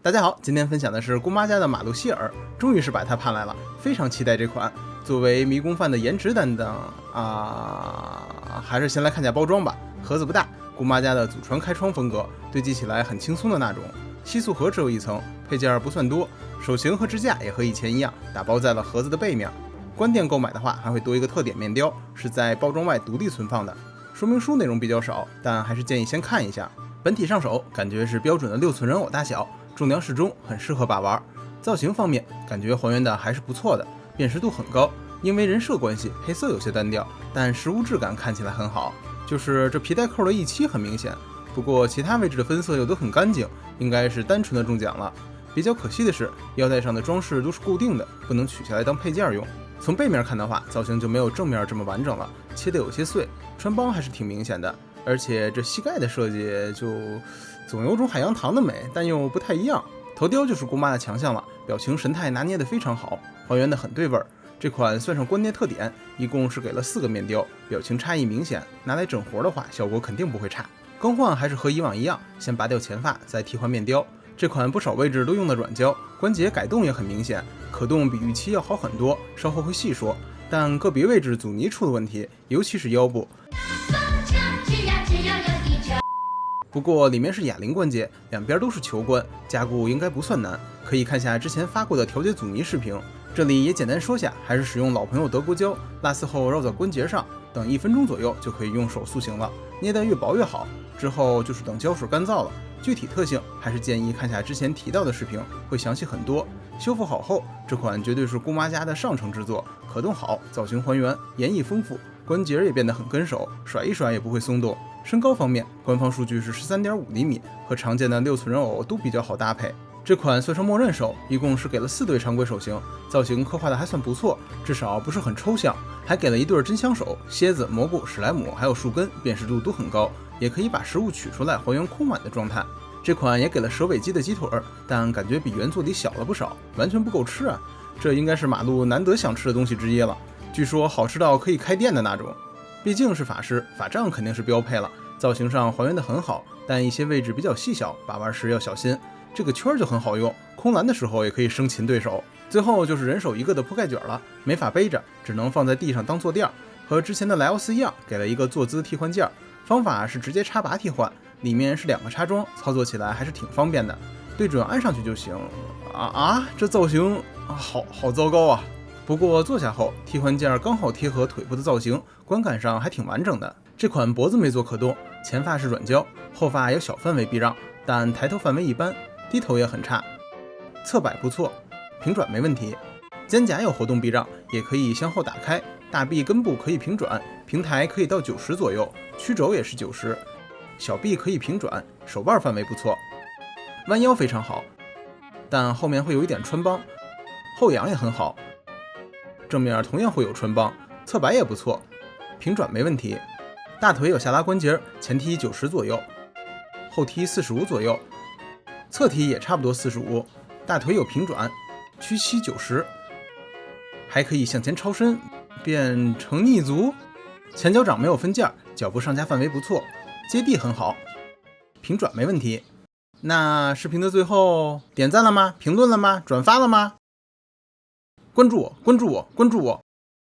大家好，今天分享的是姑妈家的马路希尔，终于是把它盼来了，非常期待这款。作为迷宫饭的颜值担当还是先来看下包装吧。盒子不大，姑妈家的祖传开窗风格，堆积起来很轻松的那种。吸塑盒只有一层，配件不算多，手型和支架也和以前一样，打包在了盒子的背面。关店购买的话，还会多一个特点面雕，是在包装外独立存放的。说明书内容比较少，但还是建议先看一下。本体上手感觉是标准的6寸人偶大小。重量适中，很适合把玩。造型方面，感觉还原的还是不错的，辨识度很高。因为人设关系，配色有些单调，但实物质感看起来很好。就是这皮带扣的1/7很明显，不过其他位置的分色又都很干净，应该是单纯的中奖了。比较可惜的是，腰带上的装饰都是固定的，不能取下来当配件用。从背面看的话，造型就没有正面这么完整了，切得有些碎，穿帮还是挺明显的。而且这膝盖的设计就总有种海洋糖的美，但又不太一样。头雕就是姑妈的强项了，表情神态拿捏得非常好，还原得很对味儿。这款算上关键特点，一共是给了4个面雕，表情差异明显，拿来整活的话，效果肯定不会差。更换还是和以往一样，先拔掉前发，再替换面雕。这款不少位置都用的软胶，关节改动也很明显，可动比预期要好很多，稍后会细说。但个别位置阻尼出了问题，尤其是腰部。不过里面是哑铃关节，两边都是球关，加固应该不算难，可以看下之前发过的调节阻尼视频。这里也简单说下，还是使用老朋友德国胶，拉丝后绕在关节上，等1分钟左右就可以用手塑形了，捏得越薄越好。之后就是等胶水干燥了，具体特性还是建议看下之前提到的视频，会详细很多。修复好后，这款绝对是姑妈家的上乘之作，可动好，造型还原，演绎丰富，关节也变得很跟手，甩一甩也不会松动。身高方面，官方数据是13.5厘米，和常见的6寸人偶都比较好搭配。这款算上默认手，一共是给了4对常规手型，造型刻画的还算不错，至少不是很抽象，还给了1对真香手，蝎子、蘑菇、史莱姆还有树根，辨识度都很高，也可以把食物取出来还原空碗的状态。这款也给了蛇尾鸡的鸡腿，但感觉比原作里小了不少，完全不够吃啊！这应该是马路难得想吃的东西之一了，据说好吃到可以开店的那种。毕竟是法师，法杖肯定是标配了，造型上还原的很好，但一些位置比较细小，把玩时要小心。这个圈就很好用，空篮的时候也可以生擒对手。最后就是人手1个的铺盖卷了，没法背着，只能放在地上当坐垫，和之前的莱奥斯一样，给了一个坐姿替换件，方法是直接插拔替换，里面是2个插桩，操作起来还是挺方便的，对准安上去就行。这造型好糟糕啊！不过坐下后，替换件刚好贴合腿部的造型，观感上还挺完整的。这款脖子没做可动，前发是软胶，后发有小范围避让，但抬头范围一般，低头也很差。侧摆不错，平转没问题。肩胛有活动避让，也可以向后打开，大臂根部可以平转，平台可以到90左右，曲肘也是90，小臂可以平转，手腕范围不错，弯腰非常好，但后面会有一点穿帮，后仰也很好。正面同样会有穿帮，侧摆也不错，平转没问题。大腿有下拉关节，前踢90左右，后踢45左右，侧踢也差不多45，大腿有平转，屈膝90，还可以向前超伸，变成逆足。前脚掌没有分件，脚部上下范围不错，接地很好，平转没问题。那视频的最后，点赞了吗？评论了吗？转发了吗？关注我，关注我，关注我！